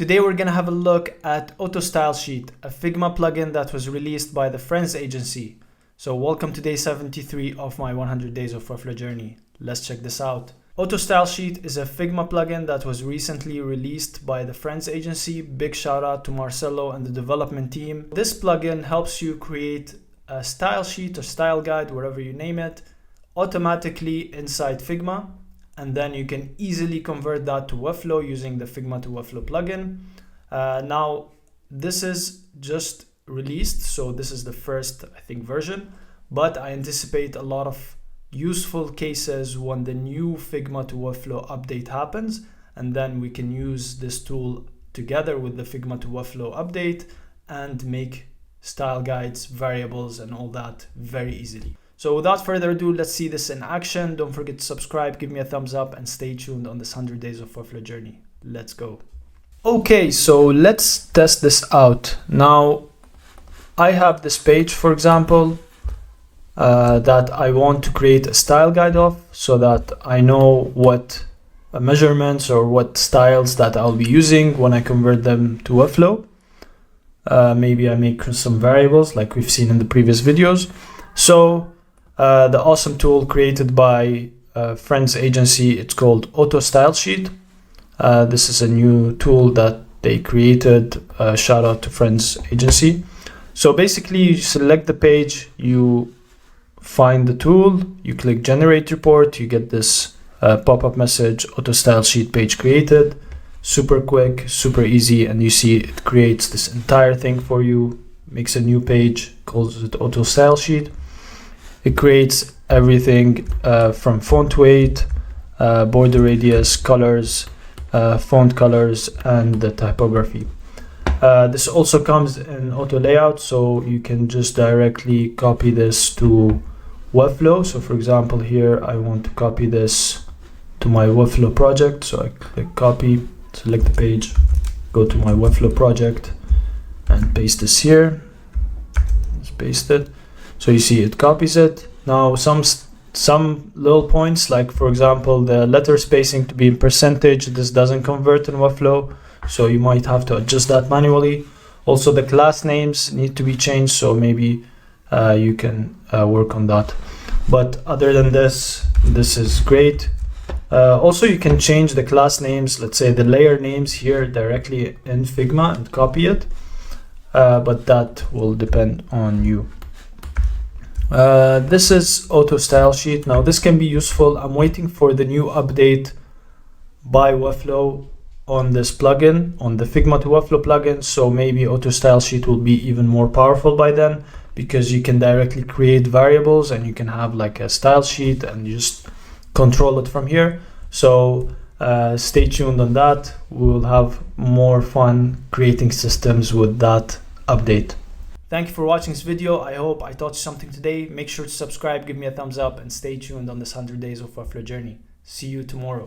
Today we're gonna have a look at Auto Style Sheet, a Figma plugin that was released by the Friends agency. So welcome to day 73 of my 100 Days of Webflow journey. Let's check this out. Auto Style Sheet is a Figma plugin that was recently released by the Friends agency. Big shout out to Marcelo and the development team. This plugin helps you create a style sheet or style guide, whatever you name it, automatically inside Figma. And then you can easily convert that to Webflow using the Figma to Webflow plugin. Now, this is just released, so this is the first, I think, version, but I anticipate a lot of useful cases when the new Figma to Webflow update happens, and then we can use this tool together with the Figma to Webflow update and make style guides, variables, and all that very easily. So without further ado, let's see this in action. Don't forget to subscribe, give me a thumbs up, and stay tuned on this 100 Days of Webflow journey. Let's go. Okay, so let's test this out. Now, I have this page, for example, that I want to create a style guide of so that I know what measurements or what styles that I'll be using when I convert them to Webflow. Maybe I make some variables like we've seen in the previous videos. So the awesome tool created by Friends agency, it's called Auto Style Sheet. This is a new tool that they created. Shout out to Friends agency. So basically you select the page, you find the tool, you click generate report, you get this pop-up message, Auto Style Sheet page created. Super quick, super easy, and you see it creates this entire thing for you, makes a new page, calls it Auto Style Sheet. It creates everything from font weight, border radius, colors, font colors, and the typography. This also comes in auto layout, so you can just directly copy this to Webflow. So for example, here I want to copy this to my Webflow project. So I click copy, select the page, go to my Webflow project, and paste this here. Just paste it. So you see it copies it. Now some little points, like for example, the letter spacing to be in percentage, this doesn't convert in Webflow. So you might have to adjust that manually. Also, the class names need to be changed, so maybe you can work on that. But other than this, this is great. Also, you can change the class names, let's say the layer names here directly in Figma and copy it, but that will depend on you. This is Auto Style Sheet. Now, this can be useful. I'm waiting for the new update by Webflow on this plugin, on the Figma to Webflow plugin, so maybe Auto Style Sheet will be even more powerful by then, because you can directly create variables and you can have like a style sheet and you just control it from here. So stay tuned on that. We will have more fun creating systems with that update. Thank you for watching this video. I hope I taught you something today. Make sure to subscribe, give me a thumbs up, and stay tuned on this 100 Days of Webflow journey. See you tomorrow.